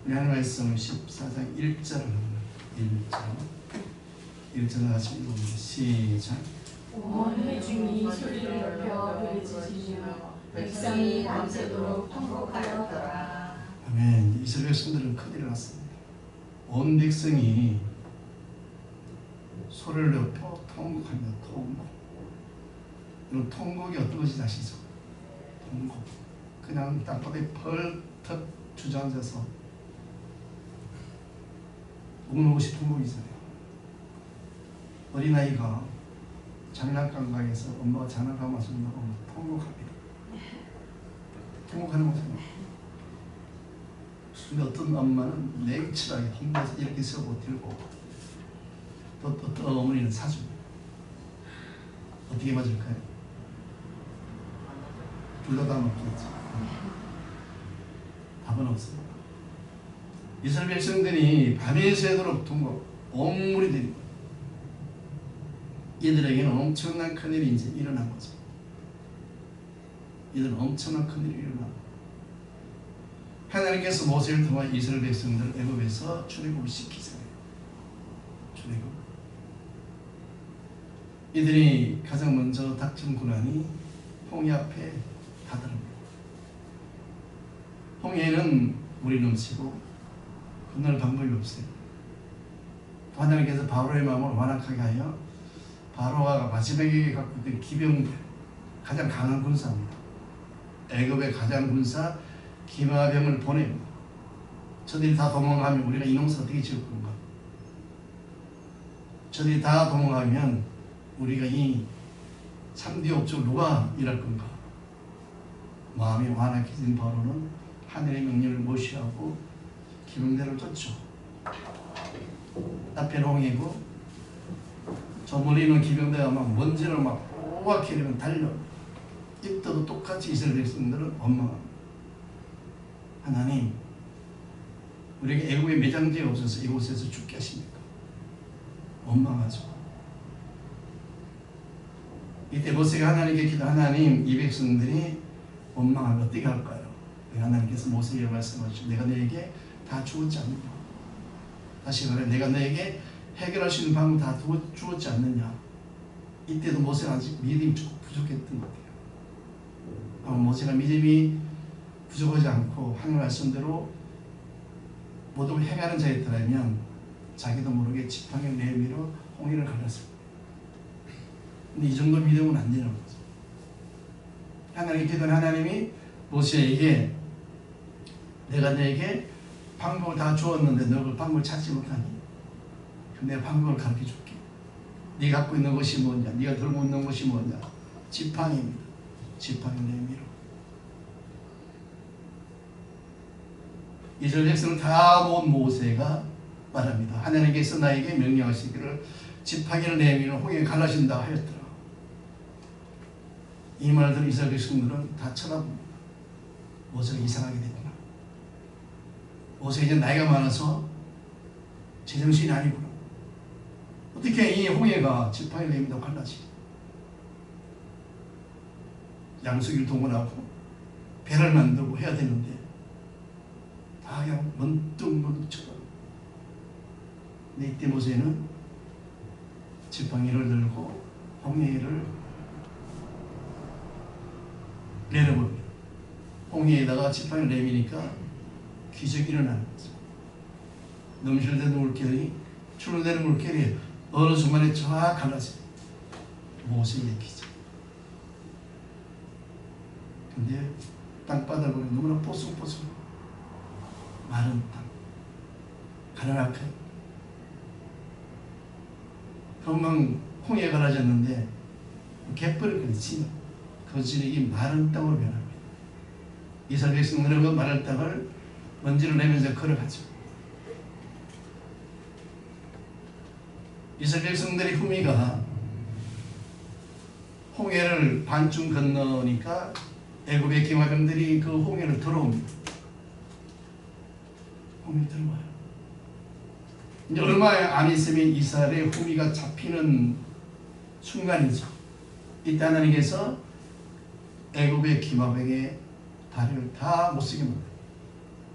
우리 하나님 말씀 14장 1절을 1절 같이 읽어봅니다. 시작. 온 회중이 소리를 높여 부르짖으며 백성이 밤새도록 통곡하였더라. 아멘. 이스라엘 백성들은 큰 일을 났습니다. 온 백성이 소리를 높여 통곡합니다. 통곡. 여러분, 통곡이 어떤 것인지 아시죠? 통곡. 그냥 땅바닥에 펄떡 주저앉아서 우는 것이 통곡이잖아요. 어린아이가 장난감 가게에서 엄마가 장난감 맞춘다고 통곡합니다. 통곡하는 거잖아요. 근데 어떤 엄마는 냉철하게 힘내서 이렇게 쓰고 들고, 또 어떤 어머니는 사줍니다. 어떻게 맞을까요? 둘 다 맞겠죠. 답은 없습니다. 이스라엘 백성들이 밤이 새도록 통곡, 옹물이 들이고, 이들에게는 엄청난 큰일이 이제 일어난 거죠. 이들은 엄청난 큰일이 일어나고, 하나님께서 모세를 통해 이스라엘 백성들을 애굽에서 출애굽을 시키잖아요. 출애굽. 이들이 가장 먼저 닥친 고난이 홍해 앞에 다다릅니다. 홍해는 물이 넘치고 건널 방법이 없어요. 하나님께서 바로의 마음을 완악하게 하여 바로가 마지막에 갖고 있던 기병들, 가장 강한 군사입니다. 애굽의 가장 군사 기마병을 보냅니다. 저들이 다 도망가면 우리가 이 농사 어떻게 지을 건가? 저들이 다 도망가면 우리가 이 3D 업종 누가 일할 건가? 마음이 완악해진 바로는 하늘의 명령을 무시하고 기병대를 쫓죠. 앞에는 홍해고 저 멀리 있는 기병대가 막 먼지를 막 오각해 내면 달려. 이때도 똑같이 이스라엘 백성들은 원망합니다. 하나님, 우리에게 애굽의 매장지에 없어서 이곳에서 죽게 하십니까? 원망하죠. 이때 모세가 하나님께 기도, 하나님, 이 백성들이 원망하면 어떻게 할까요? 하나님께서 모세에게 말씀하시죠. 내가 너에게 다 주었지 않느냐? 다시 말해, 내가 너에게 해결할 수 있는 방법 다 주었지 않느냐? 이때도 모세가 아직 믿음이 조금 부족했던 것 같아요. 모세가 믿음이 부족하지 않고 하나님 말씀대로 모든 걸 행하는 자였더라면 자기도 모르게 지팡이를 내밀어 홍해를 갈랐을 거예요. 근데 이 정도 믿음은 안 되는 거죠. 하나님께 기도한 하나님이 모세에게 내가 너에게 방법을 다 주었는데 너 그 방법을 찾지 못하니 내가 방법을 가르쳐 줄게. 네가 갖고 있는 것이 뭐냐, 네가 들고 있는 것이 뭐냐? 지팡이입니다. 지팡이 내밀어. 이스라엘 백성을 다 모은 모세가 말합니다. 하나님께서 나에게 명령하시기를 지팡이를 내밀어 홍해에 갈라진다 하였더라. 이 말을 들은 이스라엘 백성들은 다 쳐다봅니다. 모세가 이상하게 됐구나. 모세가 이제 나이가 많아서 제정신이 아니구나. 어떻게 이 홍해가 지팡이를 내밀어 갈라지? 양수기를 동원하고 배를 만들고 해야 되는데 다 그냥 문득문득 쳐다봅니다. 근데 이때 모세는 지팡이를 들고 홍해를 내려봅니다. 홍해에다가 지팡이를 내미니까 기적이 일어나는 거죠. 넘실대는 물결이 출렁대는 물결이 어느 순간에 쫙 갈라져요. 모세의 기적. 근데 땅바닥을 너무나 뽀송뽀송 마른 땅, 가난하게 금방 홍해에 갈라졌는데 갯벌을 치면 그 지역이 마른 땅으로 변합니다. 이스라엘 백성들은 그 마른 땅을 먼지를 내면서 걸어가죠. 이스라엘 백성들의 후미가 홍해를 반쯤 건너니까 애굽의 기마병들이 그 홍해를 들어옵니다. 홍해 들어와요. 이제 얼마 안 있으면 이스라엘의 후미가 잡히는 순간이죠. 이때 하나님께서 애굽의 기마병의 다리를 다 못쓰게 만들어요.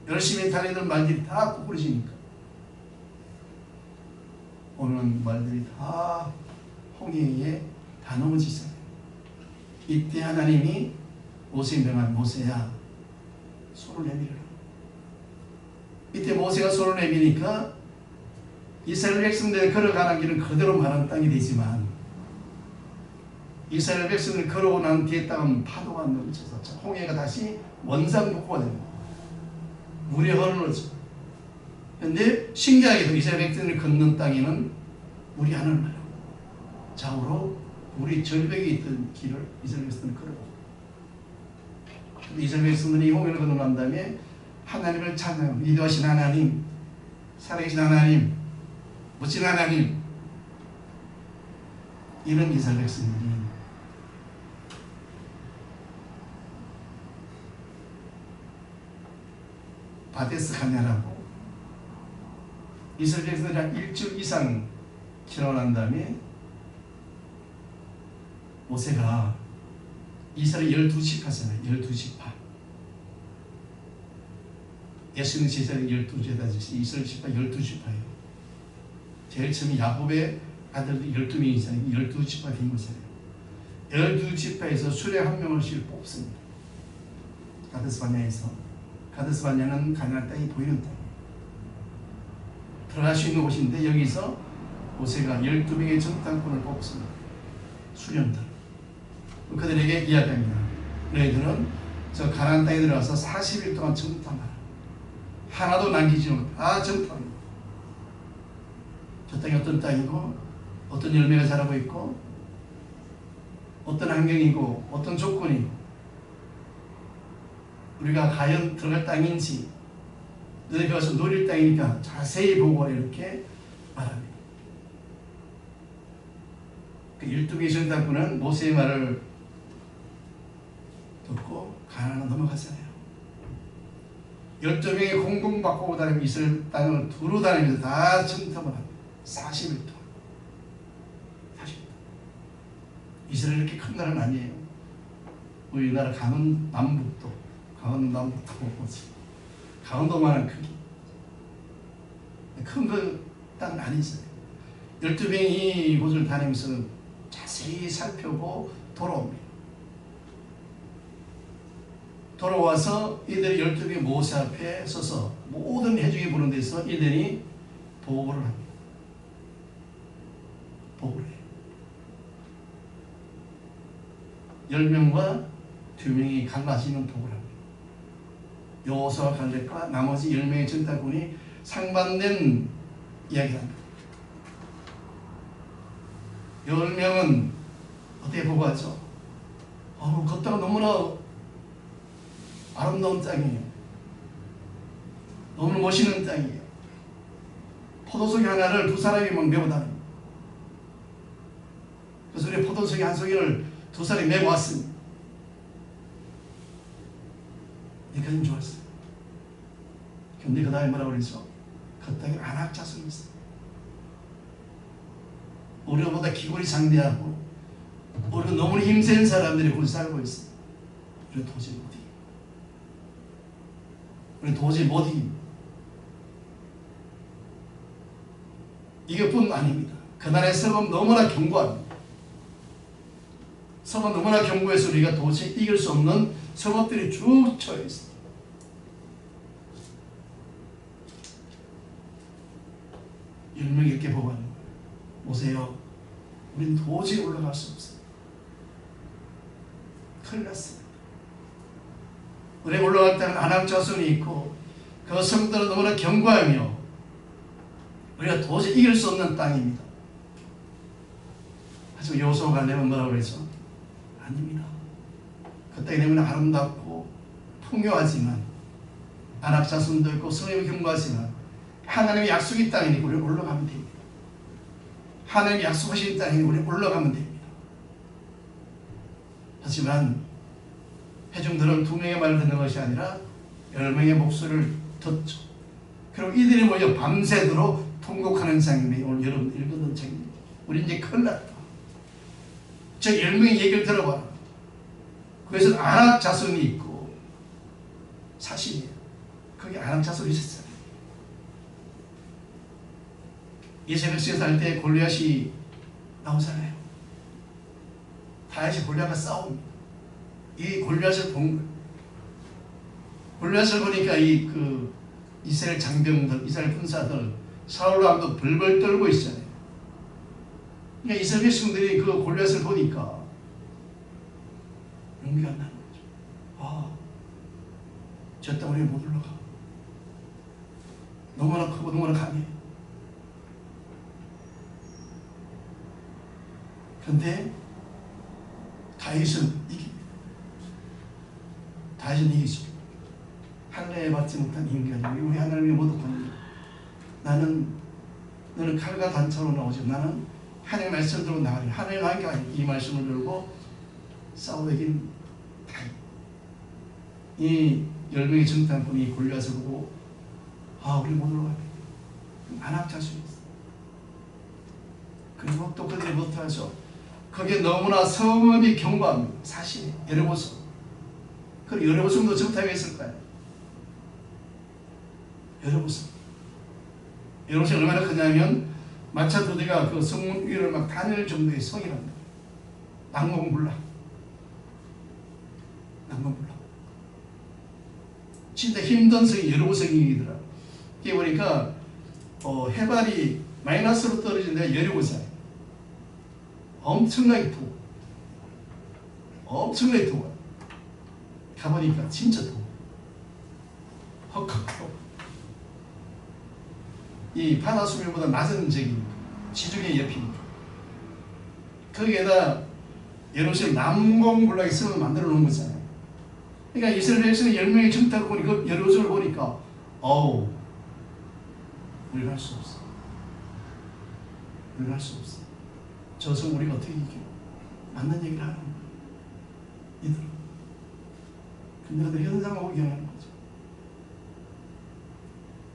열심히 달리던 말들이 다 구부러지니까 오는 말들이 다 홍해에 다 넘어지잖아요. 이때 하나님이 모세에 명한 모세야 손을 내밀어라. 이때 모세가 손을 내미니까 이스라엘 백성들이 걸어가는 길은 그대로 마른 땅이 되지만 이스라엘 백성들이 걸어오고 난 뒤에 땅은 파도가 넘쳐서 홍해가 다시 원상복구가 됩니다. 물이 흐르죠. 그런데 신기하게도 이스라엘 백성들이 걷는 땅에는 물이 안 흘러요. 좌우로 물이 절벽에 있던 길을 이스라엘 백성들이 걸어가요. 이스라엘 백성들이 홍해를 건너난 다음에 하나님을 찬양하고 위대하신 하나님, 살아계신 하나님, 멋진 하나님, 이런 이스라엘 백성들이 바데스 가냐라고 이스라엘 백성들이 한 일주일 이상 지나고 난 다음에 모세가 이스라엘 12지파잖아요. 12지파. 예수님 제자는 12제자지 이스라엘 지파 12지파예요. 제일 처음에 야곱의 아들들이 12명이잖아요. 12지파 된 거잖아요. 12지파에서 수레 한 명씩 뽑습니다. 가데스바냐에서. 가데스바냐는 가나안 땅이 보이는 땅. 들어갈 수 있는 곳인데 여기서 모세가 12명의 정탐꾼을 뽑습니다. 수련들. 그들에게 이야기합니다. 너희들은 저 가나안 땅에 들어가서 40일 동안 정탐하라. 하나도 남기지 않고 다 정탐합니다. 저 땅이 어떤 땅이고 어떤 열매가 자라고 있고 어떤 환경이고 어떤 조건이고 우리가 과연 들어갈 땅인지 너희가 가서 노릴 땅이니까 자세히 보고 이렇게 말합니다. 그 12개의 정탐꾼은 모세의 말을 듣고 가나안으로 넘어갔잖아요. 12명이 공공바꾸고 다니며 이스라엘 땅을 두루 다니면서 다 정탐을 합니다. 40일 동안. 40일 동안. 이스라엘 이렇게 큰 나라는 아니에요. 우리나라 남북도 뭐지? 강원도만한 크기. 큰 그 땅은 아니잖아요. 12명이 이곳을 다니면서 자세히 살펴보고 돌아옵니다. 돌아와서 이들이 12명이 모세 앞에 서서 모든 회중이 보는 데서 이들이 보고를 합니다. 보고를 해요. 10명과 2명이 갈라지는 보고를 합니다. 여호수아와 갈렙과 나머지 10명의 정탐꾼이 상반된 이야기를 합니다. 10명은 어떻게 보고하죠? 그 땅은 너무나 아름다운 땅이에요. 너무 멋있는 땅이에요. 포도송이 하나를 두 사람이 막 메고 다닙니다. 그래서 우리 포도송이 한 송이를 두 사람이 메고 왔습니다. 여기까지는 좋았어요. 근데 그 다음에 뭐라고 그러죠? 그 땅에 안악자손이 있어요. 우리보다 기골이 장대하고 우리가 너무 힘센 사람들이 거기 살고 있어요. 우리 도저히 못 이깁니다. 우리 도저히 못 이깁니다. 이것뿐 아닙니다. 그날의 성은 너무나 견고합니다. 성은 너무나 견고해서 우리가 도저히 이길 수 없는 성읍들이 쭉 쳐져 있습니다. 열명이 이렇게 보고 하는 거예요. 보세요. 우리는 도저히 올라갈 수 없어요. 큰일 났습니다. 우리 올라갈 때는 안악자손이 있고 그 성들은 너무나 견고하며 우리가 도저히 이길 수 없는 땅입니다. 하지만 여호수아가 갈렙은 뭐라고 그러죠? 아닙니다. 그 땅이 너무나 아름답고 풍요하지만 안악자손도 있고 성읍이 견고하지만 하나님의 약속의 땅이니까 우리 올라가면 됩니다. 하나님이 약속하신 땅이니까 우리 올라가면 됩니다. 하지만 회중들은 2명의 말을 듣는 것이 아니라 10명의 목소리를 듣죠. 그리고 이들이 모여 밤새도록 통곡하는 장면이 오늘 여러분 읽었던 장면. 우리 이제 큰일 났다. 저 10명의 얘기를 들어봐라. 그래서 안악 자손이 있고 사실이에요. 거기 아람 자손이 있었잖아요. 이스라엘 백성에서 할 때 골리앗이 나오잖아요. 다윗이 골리앗과 싸웁니다. 이 골리앗을 본 거예요. 골리앗을 보니까 이스라엘 장병들, 이스라엘 군사들 사울 왕도 벌벌 떨고 있잖아요. 그러니까 이스라엘 백성들이 그 골리앗을 보니까 용기가 나는 거죠. 저 땅 우리는 못 올라가. 너무나 크고 너무나 강해. 그런데 다윗은 이깁니다. 다윗은 이기죠. 할례 받지 못한 인간, 우리 하나님이 모두 겁니다. 너는 칼과 단차로 나오지. 나는 하나님의 말씀을 들고 나가리. 하나님 하니까 이 말씀을 들고 싸우고 이긴 다윗. 이 10명의 정탐꾼이 골리앗을 보고 우리 못 올라가겠다. 안악 자신이 있어. 그리고 또 그들이 못하죠. 거기에 너무나 성읍이 견고합니다. 사실 여러보성. 그리고 여러보성도 정탐했을 거예요. 여러보성 얼마나 크냐면 마차 2대가 그 성문 위를 막 다닐 정도의 성이랍니다. 난공불락. 진짜 힘든 성이 여러보성이더라. 이게 보니까 해발이 마이너스로 떨어진 데가 여러보성. 엄청나게 더워. 가보니까 진짜 더워. 헉헉. 이 바다수면보다 낮은 지역이니까 지중해 옆이니까 거기에다 여러분이 남공불락의 성을 만들어 놓은 거잖아요. 그러니까 이스라엘 백성이 10명이 정탐꾼이 그 여러분을 보니까 우리가 할 수 없어. 저 성 우리가 어떻게 이겨? 맞는 얘기를 하는 거야. 이들은. 근데 그들 현상하고 이겨내는 거죠.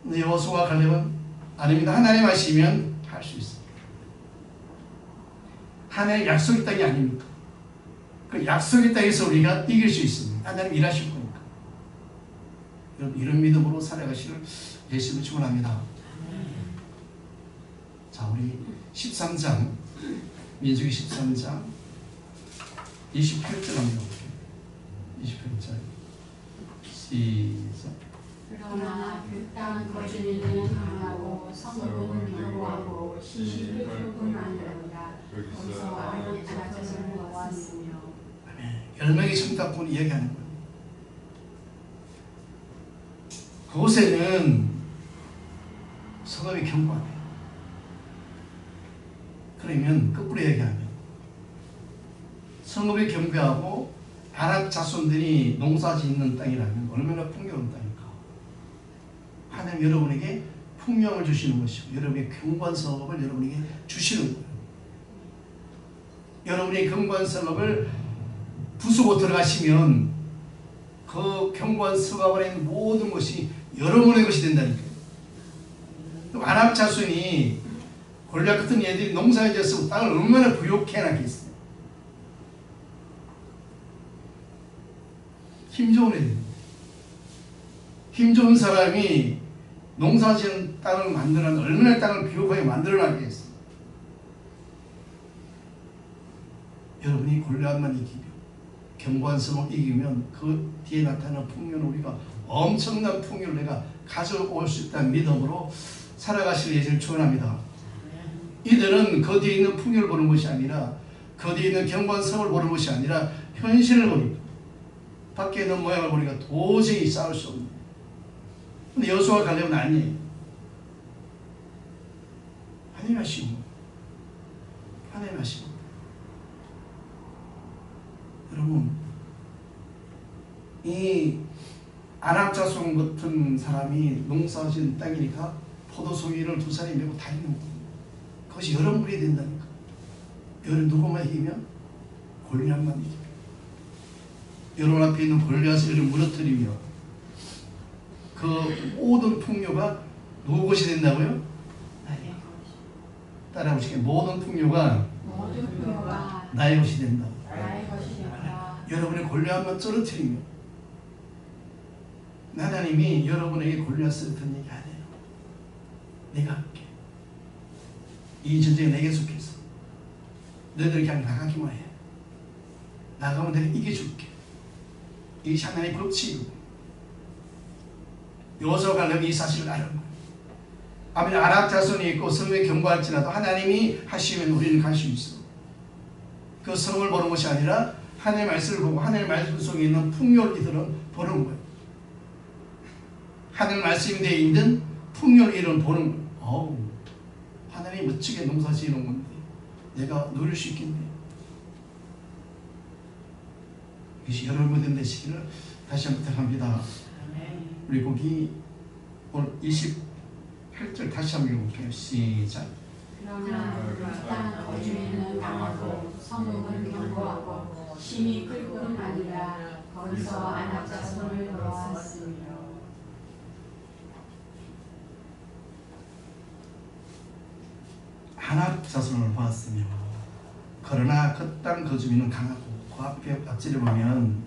근데 여호수아와 갈렙은 아닙니다. 하나님 하시면 할 수 있습니다. 하나님의 약속의 땅이 아닙니까? 그 약속의 땅에서 우리가 이길 수 있습니다. 하나님 일하실 거니까. 여러분 이런 믿음으로 살아가시를 예수님을 축원합니다. 자, 우리 13장 민수기 13장 28절 한번 볼게요. 28절 시작. 그러나 그 땅 거주민은 강하고 성읍은 견고하고 시실이 굵은 아니로다. 거기서 아론의 자손을 모았으며. 10명의 정탐꾼이 이야기하는 거예요. 그곳에는 성읍이 견고하대요. 그러면 거꾸로 얘기하면 성읍이 견고하고 아랍 자손들이 농사 짓는 땅이라면 얼마나 풍요로운 땅입니까? 하나님 여러분에게 풍요를 주시는 것이고 여러분의 견고한 성읍을 여러분에게 주시는 거예요. 여러분의 견고한 성읍을 부수고 들어가시면 그 견고한 성읍 안에 있는 모든 것이 여러분의 것이 된다니까요. 아랍 자손이 골리앗 같은 애들이 농사에 졌으면 땅을 얼마나 부욕해 놨겠어요. 힘 좋은 애들. 힘 좋은 사람이 농사 지은 땅을 만들어낸 얼마나 땅을 비옥하게 만들어놨겠어요. 여러분이 골리앗만 이기며 견고한 성을 이기면 그 뒤에 나타나는 풍요는 우리가 엄청난 풍요를 내가 가져올 수 있다는 믿음으로 살아가실 예정을 축원합니다. 이들은 그 뒤에 있는 풍요를 보는 것이 아니라 그 뒤에 있는 견고한 성을 보는 것이 아니라 현실을 보니까 밖에 있는 모양을 보니까 도저히 싸울 수 없는. 근데 여호수아와 갈렙은 아니에요. 하나님 하시고 여러분 이 아랍 자손 같은 사람이 농사진 땅이니까 포도송이를 2살이 메고 다니는 거예요. 그것이 여러분이 된다니까. 여러분 누구만 이기면 골리앗만 이깁니다. 여러분 앞에 있는 골리앗을 무너뜨리며 그 모든 풍요가 누구 것이 된다고요? 따라오시게 모든 풍요가 나의 것이 된다. 여러분의 골리앗만 떨어뜨리며 하나님이 여러분에게 골리앗을 든 얘기 안 해요. 내가 할게. 이 전쟁에 내게 속해서 너희들 그냥 나가기만 해. 나가면 내가 이겨줄게. 이게 하나님의 법칙이고, 여호수아가 가려면 이 사실을 아는 거예요. 아무리 아낙 자손이 있고 성에 경고할지라도 하나님이 하시면 우리는 갈 수 있어. 그 성을 보는 것이 아니라 하나님의 말씀을 보고 하나님의 말씀 속에 있는 풍요를 이들은 보는 거예요. 하나님의 말씀에 대해 있는 풍요를 이들은 보는 거예요. 어우, 하나님이 멋지게 농사 지는 건데 내가 누릴 수 있겠네. 이것이 여러분 되시기를 다시 한번 부탁합니다. 우리 거기 오늘 28절 다시 한번 읽어볼게요. 시작. 그러나 그 땅 거주민은 강하고 성읍은 견고하고 심히 클 뿐 아니라 거기서 아낙 자손을 놓았으며. 아낙 자손을 보았으며, 그러나 그 땅 거주민은 강하고, 그 앞에 앞절에 보면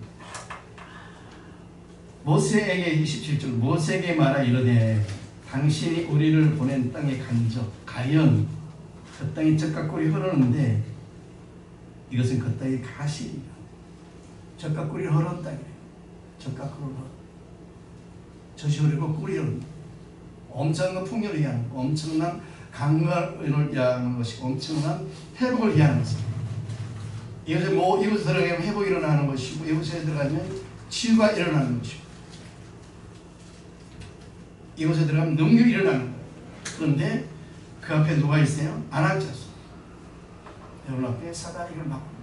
모세에게 27절 모세에게 말하 이르되 당신이 우리를 보낸 땅의 간적 가연 그 땅이 젖가꿀이 흐르는데 이것은 그 땅의 가시리라. 젖가꿀이 흐르는 땅이에요. 젖가꿀을 흐르는 젖이 흐르고 꿀이 흐르는 엄청난 풍요를 위한 엄청난 강건을 위한 것이고 엄청난 회복을 위한 것입니다. 이것에 이곳에 들어가면 회복이 일어나는 것이고 이곳에 들어가면 치유가 일어나는 것이고 이곳에 들어가면 능력이 일어나는 거예요. 그런데 그 앞에 누가 있어요? 아낙 자손. 여러분 앞에 사단이 이걸 막고 있는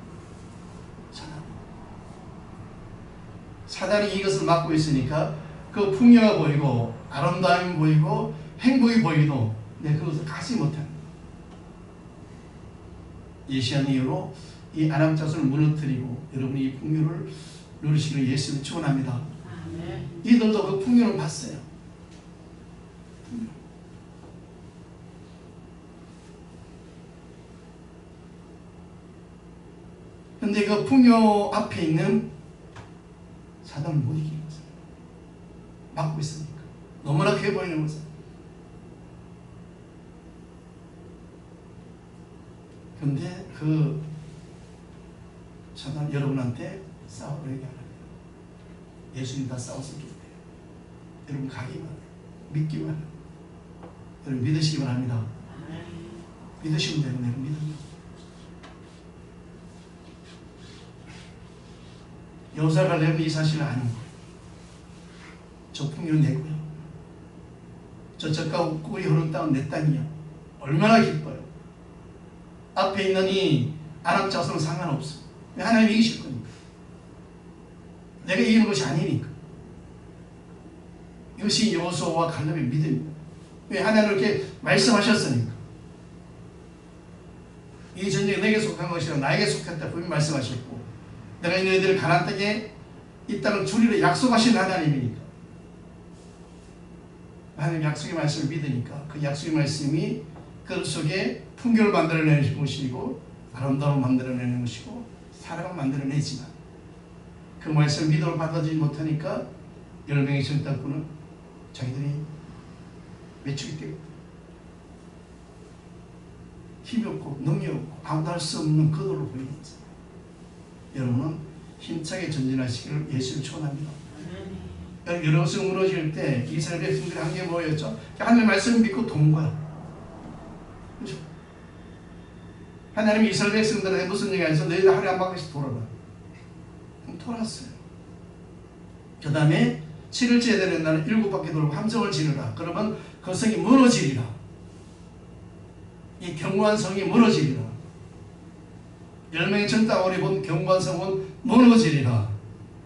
사단이 이것을 막고 있으니까 그 풍요가 보이고 아름다움이 보이고 행복이 보이도 내가 그것을 가지 못하는 거예요. 예시한 이후로 이 아낙 자손을 무너뜨리고 여러분이 이 풍요를 누리시기를 예수를 축원합니다. 이들도 그 풍요를 봤어요. 근데 그 풍요 앞에 있는 사단을 못 이기는 거죠. 막고 있으니까. 너무나 귀해 보이는 거죠. 근데 그 사단 여러분한테 싸우려 얘기 안 합니다. 예수님 다 싸웠을 텐데. 여러분 가기만 해요. 믿기만 해요. 여러분 믿으시기만 합니다. 믿으시면 되고 내가 믿습니다. 여호수아가 가려면 이 사실을 아는 거예요. 저 풍요는 내고요. 저 젖과 꿀이 흐르는 땅은 내 땅이요. 얼마나 기뻐요. 앞에 있는 이 아낙 자손은 상관없어. 하나님이 이기실 거니까. 내가 이기는 것이 아니니까. 이것이 여호수아와 갈렙의 믿음입니다. 왜? 하나님은 이렇게 말씀하셨으니까. 이 전쟁이 내게 속한 것이라 나에게 속했다 분명히 말씀하셨고 내가 너희들을 가나안 땅에 이 땅을 주리라 약속하신 하나님이니까. 하나님 약속의 말씀을 믿으니까 그 약속의 말씀이 그 속에 풍요를 만들어내는 것이고 아름다움을 만들어내는 것이고 사랑을 만들어내지만 그 말씀을 믿음으로 받아들이지 못하니까 10명의 정탐꾼은 자기들이 외축이 되고 힘이 없고 능력이 없고 아무도 할 수 없는 그들로 보이는 거죠. 여러분은 힘차게 전진하시기를 예수를 축원합니다. 여러분이 무너질 때 이스라엘 백성들이 한 개 모였죠. 하나님의 말씀을 믿고 동거야. 그렇죠? 하나님이 이스라엘 백성들한테 무슨 얘기가 있어? 너희들 하루에 한 바퀴씩 돌아라. 그럼 돌았어요. 그 다음에 7일째 되는 날은 7바퀴 돌고 함성을 지르라. 그러면 그 성이 무너지리라. 이 견고한 성이 무너지리라. 10명의 전당원이 본 견고한 성은 무너지리라.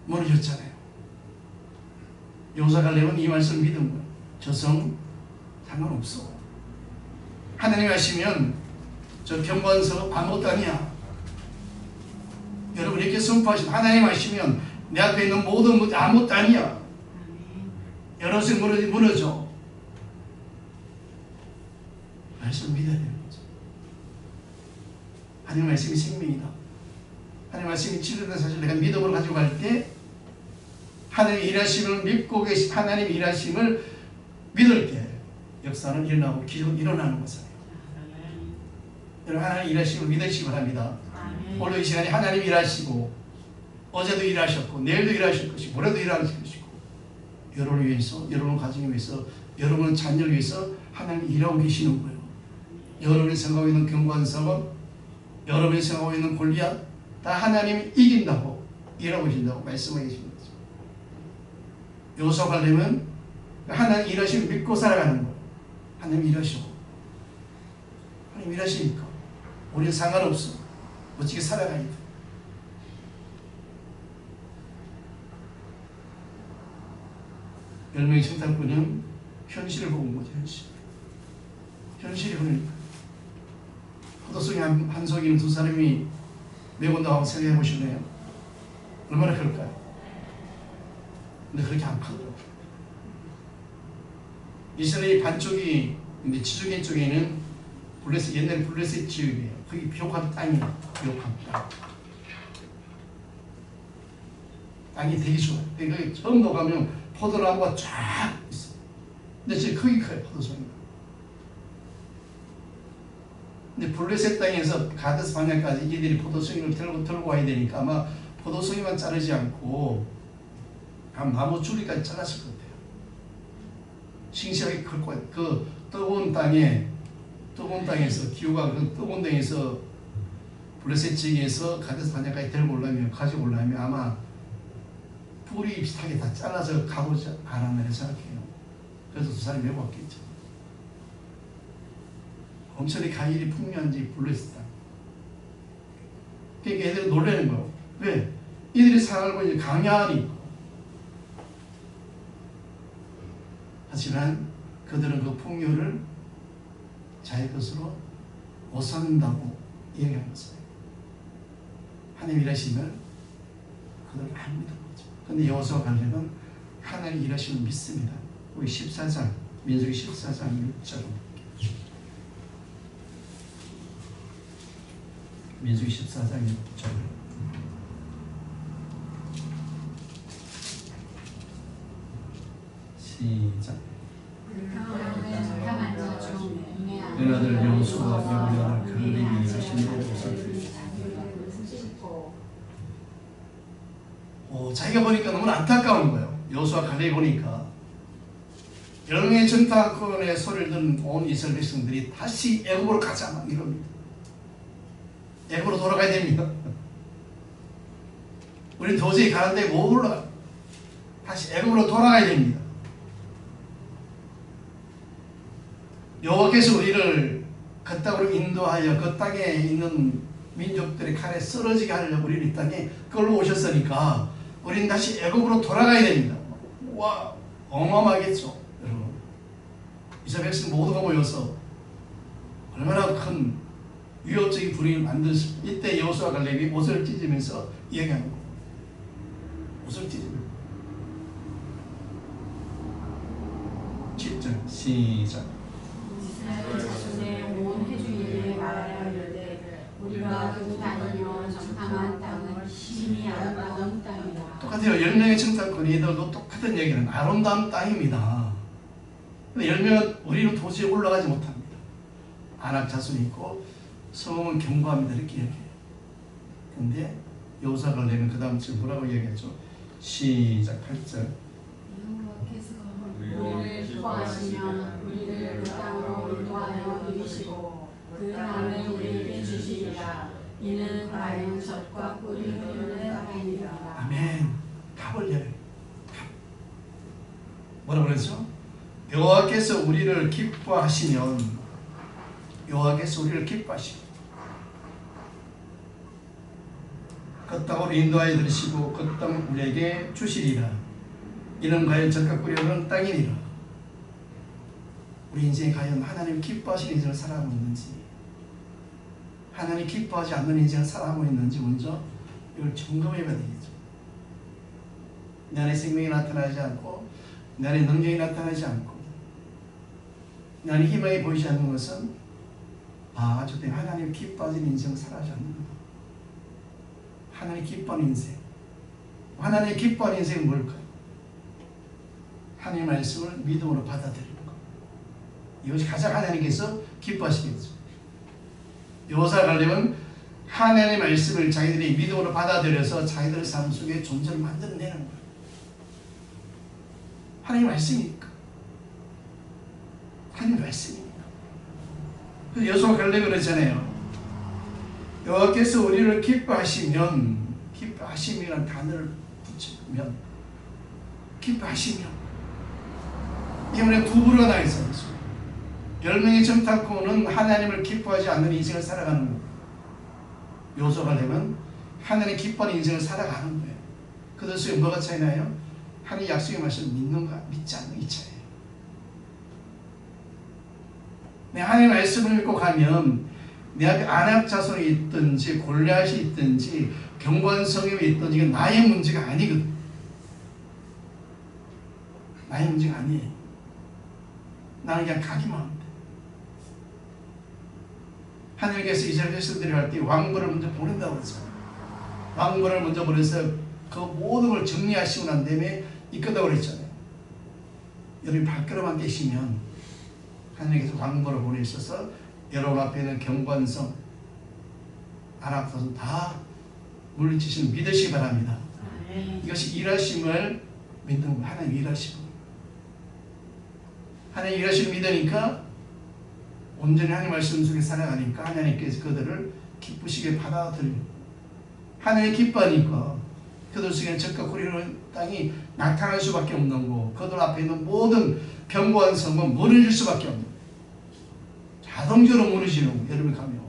무너졌잖아요. 여호수아 갈렙은 이 말씀을 믿은 거예요. 저 성 상관없어. 하나님이 하시면 저 견고한 성 아무것도 아니야. 여러분 이렇게 선포하신 하나님 하시면 내 앞에 있는 모든 것 아무것도 아니야. 여러 성 무너져. 말씀을 믿어야 되는 거죠. 하나님 말씀이 생명이다. 하나님 말씀이 치료된 사실 내가 믿음으로 가지고 갈 때 하나님 일하심을 믿고 하나님 일하심을 믿을 때 역사는 일어나고 기적은 일어나는 것이에요. 여러분 하나님 일하심을 믿으시기 바랍니다. 오늘 이 시간에 하나님 일하시고 어제도 일하셨고 내일도 일하실 것이고 모레도 일하실 것이고 여러분을 위해서 여러분 가정을 위해서 여러분 자녀를 위해서 하나님 일하고 계시는 거예요. 여러분이 생각하고 있는 견고한 상업 여러분이 생각하고 있는 골리앗 다 하나님이 이긴다고 일하고 계신다고 말씀하고 계신 거죠. 여호수아가 되면 하나님 일하시면 믿고 살아가는 거예요. 하나님 일하시고 하나님 일하시니까 우리는 상관없어. 멋지게 살아가야 돼. 열명의 청탁꾼은 현실을 보는 거죠. 현실이 그러니까 포도송이 한 송이는 두 사람이 내본다고 한번 생각해 보실래요? 얼마나 클까요? 근데 그렇게 안 크더라고요. 이스라엘 반쪽이 근데 지중해 쪽에는 옛날 블레셋 지역이에요. 거기 비옥한 땅이에요. 비옥한 땅. 땅이 되게 좋아요. 거기 처음 가면 포도나무가 쫙 있어요. 근데 진짜 크기 커요. 포도송이가. 근데 블레셋 땅에서 가데스 방향까지 이들이 포도송이를 들고 와야 되니까 아마 포도송이만 자르지 않고 한 나무 줄기까지 잘랐을 것 같아요. 싱싱하게 클 거예요. 그 뜨거운 땅에서 기후가 그 뜨거운 땅에서 블레셋 지역에서 가데스 방향까지 들고 올라면 가지고 올라면 아마 뿌리 비슷하게 다 잘라서 가보지 않았나 생각해요. 그래서 두 사람이 메고 왔겠죠. 엄청나게 가일이 풍요한지 블레셋 땅. 그러니까 애들은 놀라는 거예요. 왜? 이들이 살고 이제 강야하니까. 하지만 그들은 그 풍요를 자기 것으로 못 삼는다고 이야기한 것이에요. 하나님 일하시면 그들은 안 믿는 거죠. 그런데 여호수아 갈렙은 하나님 일하시면 믿습니다. 우리 14장, 민수기 14장 6절. 민수기 14장 6절. 시작. 내 아들 여호수아와 내 아들 갈렙이 일하신 대로 자기가 보니까 너무 안타까운 거예요. 여호수아 갈렙이 보니까 열명의 전타권의 소리를 듣는 온 이스라엘 백성들이 다시 애굽으로 가자 막 이럽니다. 애굽으로 돌아가야 됩니다. 우리는 도저히 가는데 못 올라가. 다시 애굽으로 돌아가야 됩니다. 여호와께서 우리를 그 땅으로 인도하여 그 땅에 있는 민족들의 칼에 쓰러지게 하려고 우리를 이 땅에 끌고 오셨으니까 우리는 다시 애굽으로 돌아가야 됩니다. 와, 어마어마하겠죠, 여러분. 이스라엘 백성 모두가 모여서 얼마나 큰 위협적인 분위기를 만들었을 이때 여호수아 갈렙이 옷을 찢으면서 이야기하는 거예요. 옷을 찢으면서 10절 시작. 이스라엘 자손의 온 회중에게 말하여 이르되 우리가 두고 다니며 정탐한 땅은 심히 아름다운 땅이라. 똑같아요. 10명의 청탁꾼이 이들도 똑같은 얘기는 아름다운 땅입니다. 근데 10명은 우리는 도저히 올라가지 못합니다. 아낙 자손이 있고 성읍은 견고합니다. 이렇게 얘기해요. 근데 여호수아 갈렙은 그 다음 절 뭐라고 얘기하죠? 시작 8절. 우리를 기뻐하시면 우리를 그 땅으로 인도하여 이르시고 그 땅을 우리에게 주시리라. 이는 과연 젖과 꿀이 흐르는 땅이니라. 아멘. 답을 해요. 뭐라고 그랬죠? 여호와께서 우리를 기뻐하시면 여호와께서 우리를 기뻐하시고 그 땅으로 인도하여 들으시고 그 땅 우리에게 주시리라. 이는 과연 젖과 꿀이 흐르는 땅이니라. 우리 인생이 과연 하나님 기뻐하시는 인생을 살아가고 있는지 하나님 기뻐하지 않는 인생을 살아가고 있는지 먼저 이걸 점검해 봐야 되겠죠. 내 안에 생명이 나타나지 않고 내 안에 능력이 나타나지 않고 내 안에 희망이 보이지 않는 것은 저 때문에 하나님 기뻐하시는 인생을 살아가지 않는다. 하나님 기뻐하는 인생. 하나님 기뻐하는 인생은 뭘까요? 하나님의 말씀을 믿음으로 받아들이는 것. 이것이 가장 하나님께서 기뻐하시겠죠. 여호사가 가려면 하나님의 말씀을 자기들이 믿음으로 받아들여서 자기들의 삶 속에 존재를 만들어내는 거예요. 하나님의 말씀이니까. 하나님의 말씀이니까. 그래서 여호수아 갈렙이 그러잖아요. 여호와께서 우리를 기뻐하시면이라는 단어를 붙이면 기뻐하시면 이번에 두 부류가 나와 있어요. 10명이 정탐꾼은 하나님을 기뻐하지 않는 인생을 살아가는 거예요. 여호수아가 되면 하나님 기뻐하는 인생을 살아가는 거예요. 그들 속에 뭐가 차이나요? 하나님 약속의 말씀을 믿는가 믿지 않는 이 차이예요. 내 하나님의 말씀을 믿고 가면 내 앞에 아낙 자손이 있든지 골리앗이 있든지 견고한 성읍이 있든지 이건 나의 문제가 아니거든. 나의 문제가 아니에요. 나는 그냥 가기만 하면 돼. 하나님께서 이스라엘 백성들이 할 때 왕벌을 먼저 보낸다고 그랬어요. 왕벌을 먼저 보내서 그 모든 걸 정리하시고 난 다음에 이끌다고 그랬잖아요. 여러분 발걸음만 떼시면 하나님께서 왕벌을 보내셔서 여러분 앞에 있는 경관성, 아랍사선 다 물리치시는 믿으시기 바랍니다. 이것이 일하심을 믿는 거예요. 하나님 일하심을. 하나님 일하심을 믿으니까 온전히 하나님 말씀 속에 살아가니까 하나님께서 그들을 기쁘시게 받아들여요. 하나님 기뻐하니까 그들 속에 적과 고리는 땅이 나타날 수밖에 없는 거, 그들 앞에 있는 모든 견고한 성은 무너질 수밖에 없는 거. 자동적으로 무너지는 거. 여러분이 가면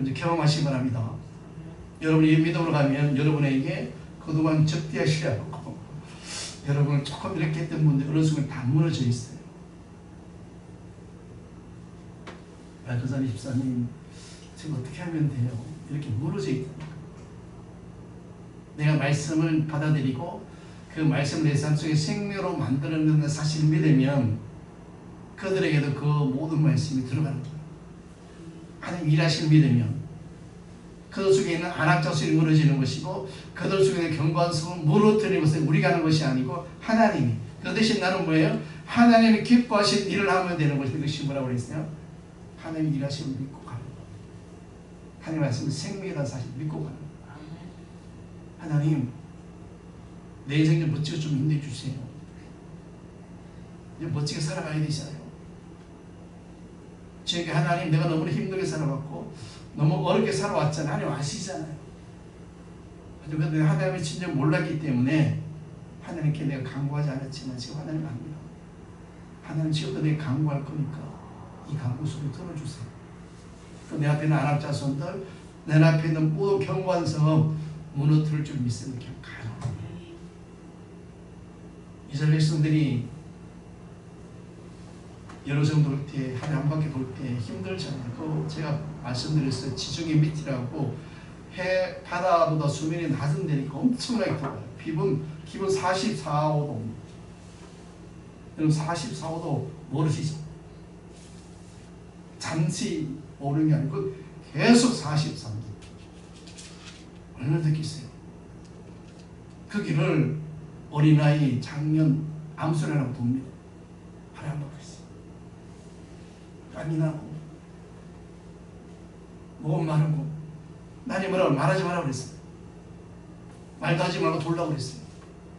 이제 경험하시기 바랍니다. 여러분이 믿음으로 가면 여러분에게 그동안 적대하시려고 여러분을 조금 이렇게 했던 분들 어느 순간 다 무너져 있어요. 발전사님 집사님 지금 어떻게 하면 돼요? 이렇게 무너져 있다니까. 내가 말씀을 받아들이고 그 말씀을 내 삶 속에 생명으로 만들어내는 사실을 믿으면 그들에게도 그 모든 말씀이 들어가는 거예요. 하나님 일하시는 믿으면 그들 속에 있는 안악자수이 무너지는 것이고 그들 속에 있는 견고한 성을 무너뜨리는 것은 우리가 하는 것이 아니고 하나님이. 그 대신 나는 뭐예요? 하나님이 기뻐하신 일을 하면 되는 것이. 그것이 뭐라고 그랬어요? 하나님이 일하심을 믿고 가는 것. 하나님 말씀은 생명이라는 사실을 믿고 가는 것. 하나님 내 인생 좀 멋지게 좀 인도해 주세요. 이제 멋지게 살아가야 되잖아요. 지금 하나님 내가 너무 힘들게 살아왔고 너무 어렵게 살아왔잖아요. 하나님 아시잖아요. 그런데 하나님의 진정 몰랐기 때문에 하나님께 내가 강구하지 않았지만 지금 하나님 압니다. 하나님 지금도 내가 강구할 거니까 이 강구 소리 들어주세요. 내 앞에 있는 안압자손들, 내 앞에 있는 모든 견고한 성은 무너뜨릴 줄 믿습니다. 그냥 가요. 이스라엘 백성들이 예루살렘 돌 때, 하루에 한 바퀴 돌 때 힘들잖아요. 그 제가 말씀드렸어요. 지중해 밑이라고 해 바다보다 수면이 낮은 데니까 엄청나게 더워요. 기본 44, 5도. 여러분 44, 5도 모르시죠? 잠시 오는 게 아니고 계속 43도. 얼마나 느끼세요? 그 길을 어린아이, 장년, 암소리라고 돕니다. 하루에 한 바퀴 있어요. 땀이 나고 몸 마르고 나니 뭐라고 말하지 말라고 그랬어요. 말도 하지 말고 돌라고 그랬어요.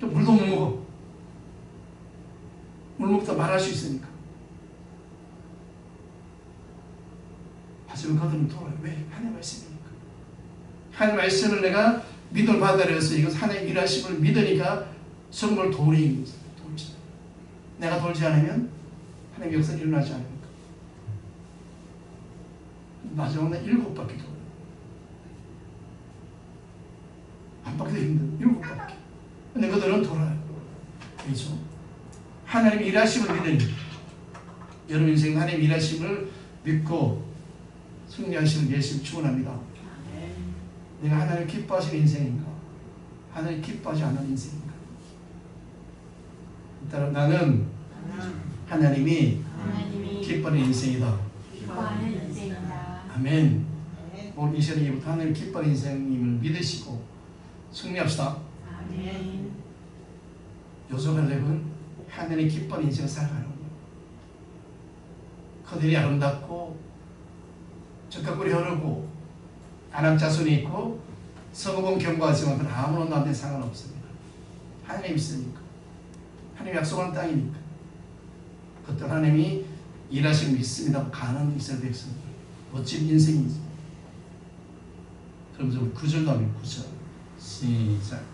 또 물도 못 먹어. 물 먹다 말할 수 있으니까. 하지만 그들은 돌아요. 왜? 하나님 말씀이니까. 하나님 말씀을 내가 믿음을 받아들여서 이것 하나님 일하심을 믿으니까 성물 돌이 돌지. 내가 돌지 않으면 하나님 역사는 일어나지 않으니까. 마지막 날 7바퀴 돌아요. 한 바퀴도 힘들어. 7바퀴. 근데 그들은 돌아요. 그렇죠? 하나님 일하심을 믿으니 여러분 인생 하나님 일하심을 믿고 승리하시는 예수님 축원합니다. 내가 하나님 기뻐하시는 인생인가? 하나님 기뻐하지 않는 인생인가? 따라 나는 하나님이 기뻐하는 인생이다. 기뻐하는 인생이다. 아멘. 오늘 이 시간부터 하나님 기뻐하는 인생임을 믿으시고 승리합시다. 아멘. 요소갈렙은 하나님의 기쁜 인생을 살아가는 거예요. 그들이 아름답고 적각꿀이 흐르고 아낙 자손이 있고 서구본 경과하지만 그건 아무런 나한테 상관없습니다. 하나님이 있으니까. 하나님이 약속하는 땅이니까. 그때 하나님이 일하시고 믿습니다. 가는 이스라엘 백성들. 멋진 인생이지. 그러면서 우리 9절도 하면 9절. 시작.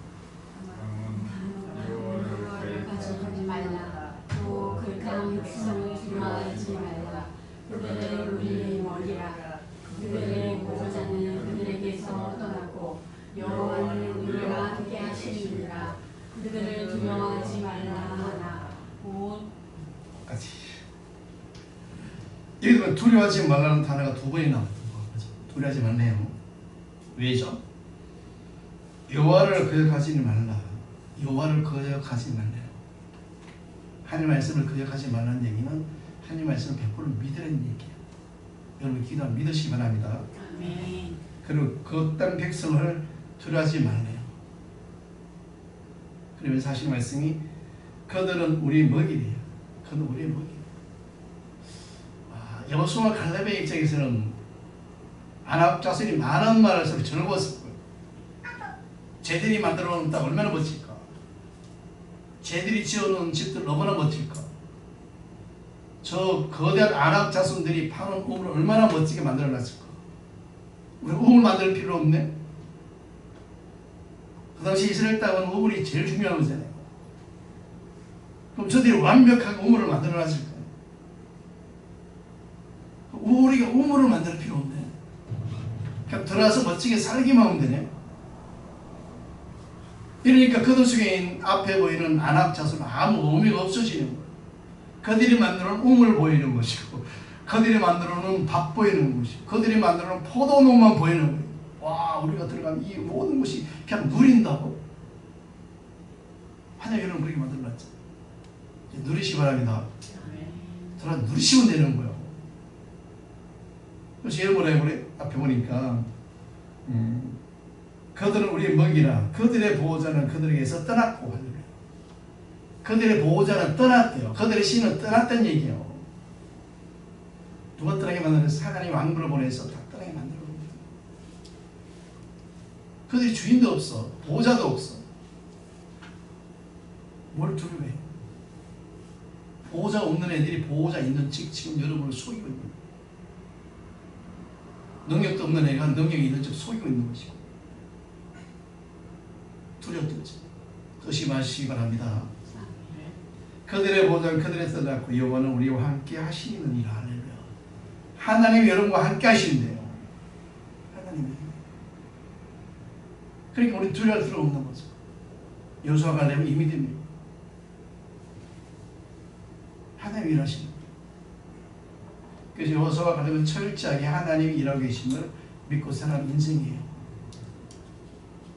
여호와를 가져가지 말라. 또 극한 백성을 두려워하지 말라. 그들은 우리의 머리라. 그들의 보호자는 그들에게서 떠났고 여호와는 우리와 함께 하시느니라. 그들을 두려워하지 말라 하나. 까지. 여기 보면 두려워하지 말라는 단어가 두 번이 나와요. 두려워하지 말래요. 왜죠? 여호와를 거역하지 말라. 여호와를 거역하지 말래요. 하나님 말씀을 거역하지 말라는 얘기는 하나님 말씀을 100% 믿으라는 얘기예요. 여러분 기도 믿으시기 바랍니다. 아멘. 그리고 그 땅 백성을 두려워하지 말래요. 그러면서 하신 말씀이 그들은 우리 먹이래요. 그들은 우리의 먹이. 여호수아와 갈렙의 입장에서는 아낙 자손이 많은 말을 서로 즐거웠을 거예요. 쟤들이 만들어 놓은 땅 얼마나 멋질까? 쟤들이 지어놓은 집들 얼마나 멋질까? 저 거대한 아낙 자손들이 파는 우물을 얼마나 멋지게 만들어 놨을까? 우리 우물 만들 필요 없네? 그 당시 이스라엘 땅은 우물이 제일 중요한 거잖아요. 그럼 저들이 완벽하게 우물을 만들어 놨을 거예요. 우리가 우물을 만들 필요 없네. 그냥 들어가서 멋지게 살기만 하면 되네. 이러니까 그들 중에 앞에 보이는 아낙 자손은 아무 의미가 없어지는 거예요. 그들이 만들어놓은 우물 보이는 것이고 그들이 만들어놓은 밥 보이는 것이고 그들이 만들어놓은 포도농만 보이는 거예요. 와, 우리가 들어가면 이 모든 것이 그냥 누린다고. 하나님 여러분 그렇게 만들어놨죠. 누리시기 바랍니다. 들어가 누리시면 되는 거예요. 그래서 예를 뭐라 그래? 앞에 보니까 그들은 우리의 먹이라. 그들의 보호자는 그들에게서 떠났고 하는 거예요. 그들의 보호자는 떠났대요. 그들의 신은 떠났다는 얘기예요. 누가 떠나게 만들어서 하나님 왕부를 보내서 다 떠나게 만들어 놓은 거예요. 그들이 주인도 없어. 보호자도 없어. 뭘 두려워해? 보호자 없는 애들이 보호자 있는 즉 지금 여러분을 속이고 있는 거예요. 능력도 없는 애가 능력이 있는 척 속이고 있는 것이고 두렵든지 조심하시기 바랍니다. 그들의 보호자는 그들의 떠났고 여호와는 우리와 함께 하시느니라. 할렐루야. 하나님이 여러분과 함께 하시는데요. 하나님이. 그러니까 우리 두려워할 필요 없는 거죠. 여호수아 갈렙은 이미 됩니다. 하나님이 일하시는 거예요. 그래서 여호수아가 갈렙은 철저하게 하나님이 일하고 계심을 믿고 살아가는 인생이에요.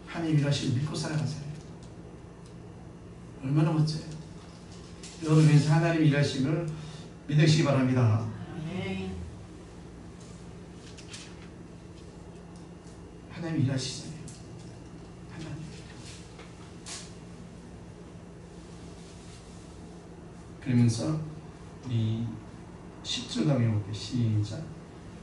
하나님 일하시면 믿고 살아가세요. 얼마나 멋져요. 여러분에서 하나님 일하심을 믿으시기 바랍니다. 하나님 일하시잖아요. 하나님. 그러면서 우리 10절 다음에 볼게요. 시작.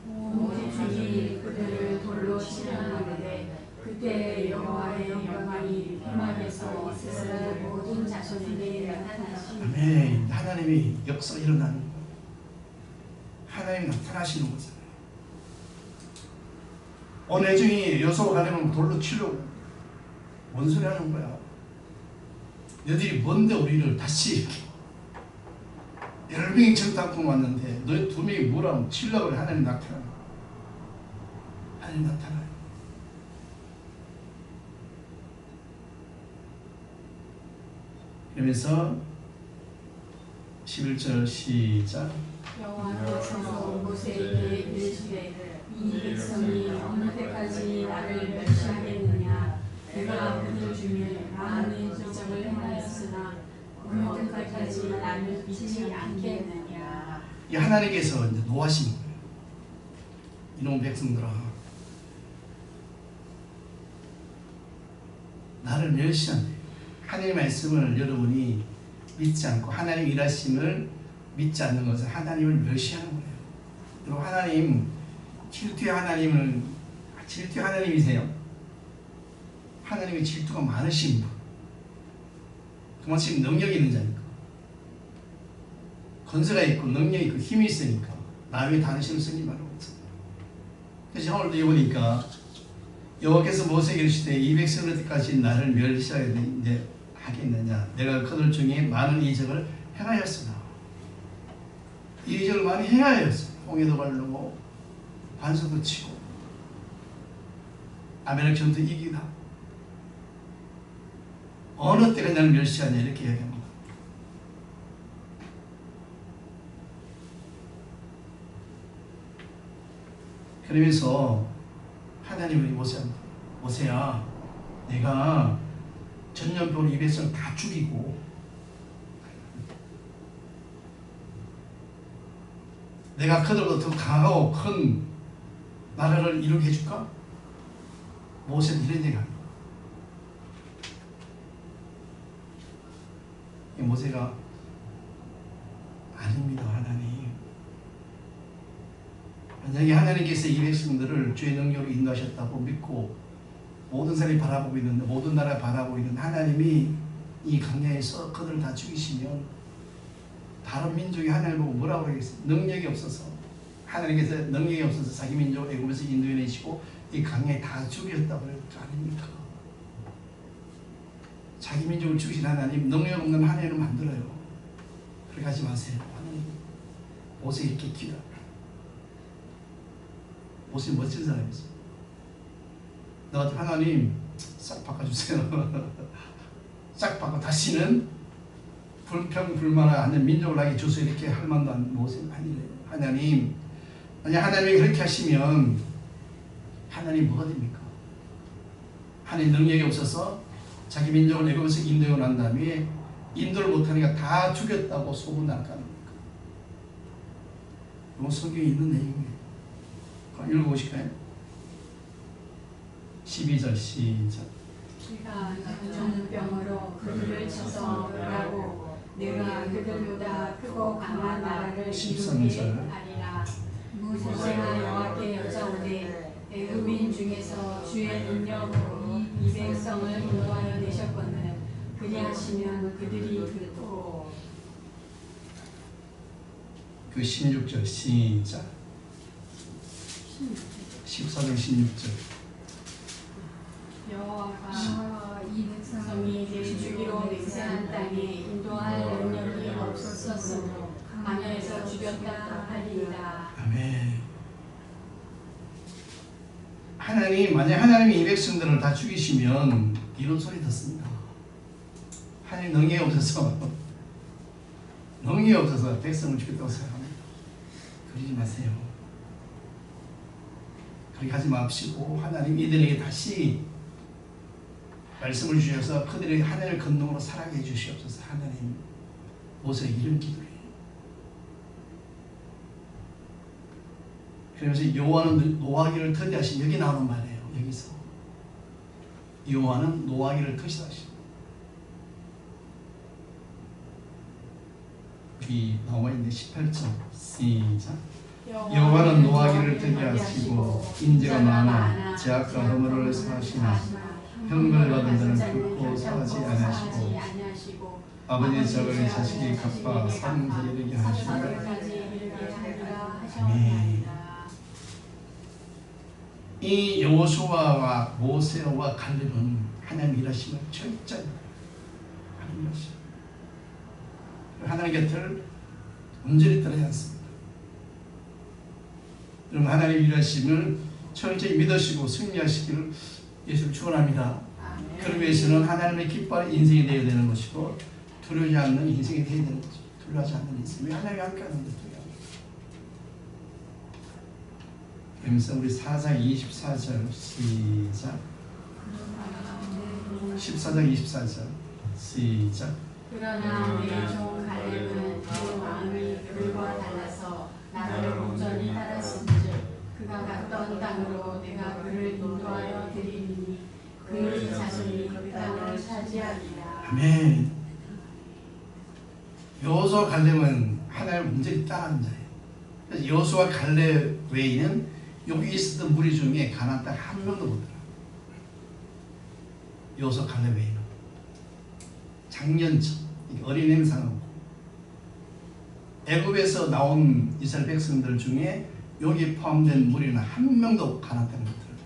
모든 주이 그들을 돌로 치려하는데 그때 여호와의 영광이 회막에서 이스라엘 모든 자손에게 나타나시니. 아멘. 하나님이 역사가 일어나는 거예요. 하나님이 나타나시는 거잖아요. 어느 애중이 여호수아 갈렙은 돌로 치려고 뭔 소리 하는 거야. 너희들이 뭔데 우리를 다시 이렇게 10명이 정탐꾼 왔는데 너희 2명이 뭐라고 치려고 그래. 하나님 나타나요. 하나님 나타나요. 그러면서 11절 시작. 여호와께서 모세에게 이르시되 이 백성이 어느 때까지 나를 멸시하겠느냐. 내가 그들 중에 많은 기적을 행하였으나 어느 때까지 나를 믿지 않겠느냐. 이 하나님께서 이제 노하시는 거예요. 이놈 백성들아, 나를 멸시한대. 하나님의 말씀을 여러분이 믿지 않고 하나님 일하심을 믿지 않는 것은 하나님을 멸시하는 거예요. 여러분 하나님 질투의 하나님이세요. 하나님의 질투가 많으신 분. 그만큼 능력이 있는 자니까. 건세가 있고 능력이 있고 힘이 있으니까 남의 다르시는 스님 말하고 있어요. 그래서 오늘도 보니까 여호와께서 모세에게 이르시되 이 백성을 어디까지 나를 멸시하겠느냐. 내가 그들 중에 많은 이적을 행하였으나 이적을 많이 행하였어. 홍해도 가르고 반석도 치고 아멜렉 전투 이기다. 어느 때가 나를 멸시하냐 이렇게 이야기합니다. 그러면서 하나님이 모세야 내가 전염병으로 이 백성을 다 죽이고 내가 그들보다 더 강하고 큰 나라를 이루게 해줄까? 모세는 이런 얘기합니다. 모세가 아닙니다. 하나님. 만약에 하나님께서 이 백성들을 주의 능력으로 인도하셨다고 믿고 모든 사람이 바라보고 있는데 모든 나라가 바라보고 있는 하나님이 이 강야에서 그들을 다 죽이시면 다른 민족이 하나님을 보고 뭐라고 하겠어요? 능력이 없어서 하나님께서 능력이 없어서 자기 민족을 애굽에서 인도해내시고 이 강야에 다 죽였다고 해도 아닙니까? 자기 민족을 죽이신 하나님 능력 없는 하나님을 만들어요. 그렇게 하지 마세요. 하나님 모세 이렇게 기도합니다. 모세 멋진 사람이었어요. 나 하나님 싹 바꿔주세요. 싹 바꿔 다시는 불평불만하지 않는 민족을 하게 주소서 이렇게 할 만도 안 모세는 아니래요. 하나님 만약 하나님이 그렇게 하시면 하나님 뭐가 됩니까? 하나님 능력이 없어서 자기 민족을 애굽에서 인도해 난 다음에 인도를 못하니까 다 죽였다고 소문날까 합니까? 이건 성경에 있는 내용이에요. 읽어보실까요? 12절 시작. 그가 전염병으로 그들을 쳐서 멸하고 내가 그들보다 크고 강한 나라를 이루게 하리라. 모세가 여호와께 여짜오되 애굽인 중에서 주의 능력으로 이 백성을 인도하여 내셨거늘 그리하시면 그들이 듣고. 그 16절 시작. 14절 16절. 여호와가 이 백성이 내주기로 맹세한 땅에 인도할 능력이 없었으므로 강야에서 죽였다 하리이다. 아멘. 하나님 만약 하나님이 이 백성들을 다 죽이시면 이런 소리 듣습니다. 하나님 능력이 없어서 백성을 죽였다고 생각합니다. 그러지 마세요. 그렇게 하지 마시고 하나님 이들에게 다시 말씀을 주셔서 그들에게 하늘을 건너로 살아게 해주시옵소서. 하나님 모세 이런 기도해요. 그러면서 여호와는 노하기를 터디하신 여기 나오는 말이에요. 여기서 여호와는 노하기를 터디하신 여기 나와 있는데 18절 시작. 여호와는 노하기를 터디하시고 인재가 많아 죄악과 허물을 사하시나 형벌 받은 자는 결코 사하지 아니하시고 아버지의 적을 자식이 갚아 산에 이르게 하시고. 아멘. 이 여호수아와 모세와 갈렙은 하나님 일하심을 철저히 하는 것이죠. 하나님 곁을 온전히 떠나지 않습니다. 여러분 하나님 일하심을 철저히 믿으시고 승리하시기를 예수를 축원합니다. 그러기 위해서는 하나님의 기뻐하는 인생이 되어야 되는 것이고 두려워하지 않는 인생이 되어야 되는 것이죠. 두려워하지 않는 인생. 왜 하나님이 함께하는 것이죠. 그러면서 우리 4장 24절 시작. 14장 24절 시작. 그러나 내 종 갈렙은 그 마음이 그들과 달라서 나를 온전히 따랐은즉 그가 갔던 땅으로 내가 그를 인도하여 드리니 그의 자손이 그 땅을 차지하리라. 아멘. 여호수아 갈렙은 하나님을 온전히 따르는 자예요. 그래서 여호수아 갈렙 외에는 여기 있었던 무리 중에 가나안 땅 한 명도 못 들어요. 여호수아 갈렙 외에는 작년쯤 어린 행상하고 애굽에서 나온 이스라엘 백성들 중에 여기 포함된 무리는 한 명도 가나안 땅에 못 들어요.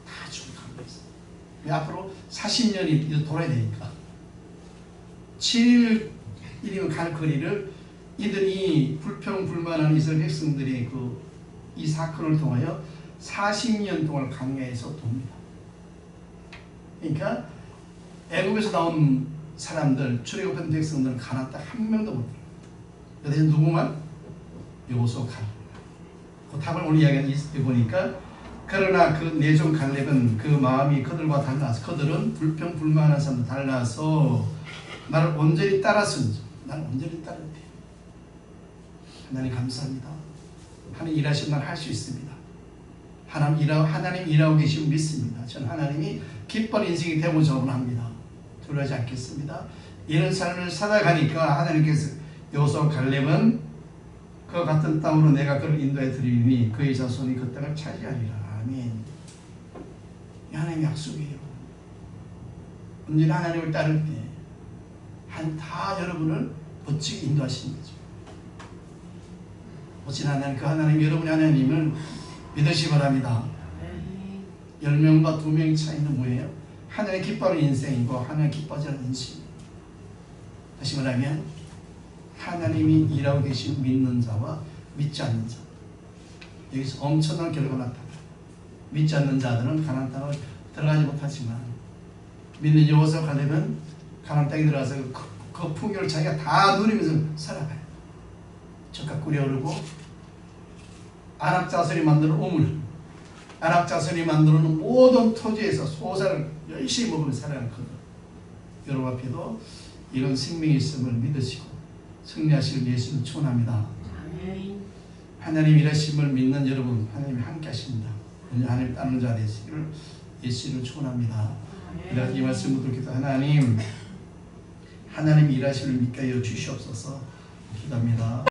다 죽어가고 있어요. 앞으로 40년이 돌아야 되니까 7일이면 갈 거리를 이들이 불평불만하는 이스라엘 백성들이 이 사건을 통하여 40년 동안 강야에서 돕니다. 그러니까 애굽에서 나온 사람들, 출애굽한 백성들은 가나안 땅 한 명도 못 들어요. 그 대신 누구만? 여호수아 갈렙. 그 답을 오늘 이야기해 보니까 그러나 그 내종 갈렙은 그 마음이 그들과 달라서 그들은 불평불만한 사람들 달라서 나를 온전히 따랐은지 나를 온전히 따랐대. 하나님 감사합니다. 하나님 일하시면 날 할 수 있습니다. 하나님 일하고 계시면 믿습니다. 저는 하나님이 기쁜 인생이 되고자 원합니다. 두려워하지 않겠습니다. 이런 삶을 살아가니까 하나님께서 여호수아 갈렙은 그 같은 땅으로 내가 그를 인도해 드리니 그의 자손이 그 땅을 차지하리라. 아멘. 이 하나님의 약속이에요. 언제나 하나님을 따를 때 다 여러분을 멋지게 인도하시는 거죠. 멋진 하나님, 그 하나님, 여러분의 하나님을 믿으시기 바랍니다. 10명과 2명 차이는 뭐예요? 하나님 기뻐하는 인생이고 하나님 기뻐하지 않는 인생. 다시 말하면 하나님이 일하고 계신 믿는 자와 믿지 않는 자. 여기서 엄청난 결과가 나타나요. 믿지 않는 자들은 가나안 땅을 들어가지 못하지만 믿는 여호수아 갈렙은 가나안 땅에 들어가서 그 풍요를 자기가 다 누리면서 살아가요. 젖과 꿀이 흐르고 아낙 자손이 만드는 우물, 아낙 자손이 만드는 모든 토지에서 소사를 열심히 먹으면서 살아가거든. 여러분 앞에도 이런 생명이 있음을 믿으시고 승리하실 예수를 축원합니다. 하나님 일하심을 믿는 여러분, 하나님이 함께 하십니다. 하나님 따르는 자 되시기를 예수를 축원합니다. 그래서 이 말씀을 듣기도 하나님 일하심을 믿게 하여 주시옵소서 기도합니다.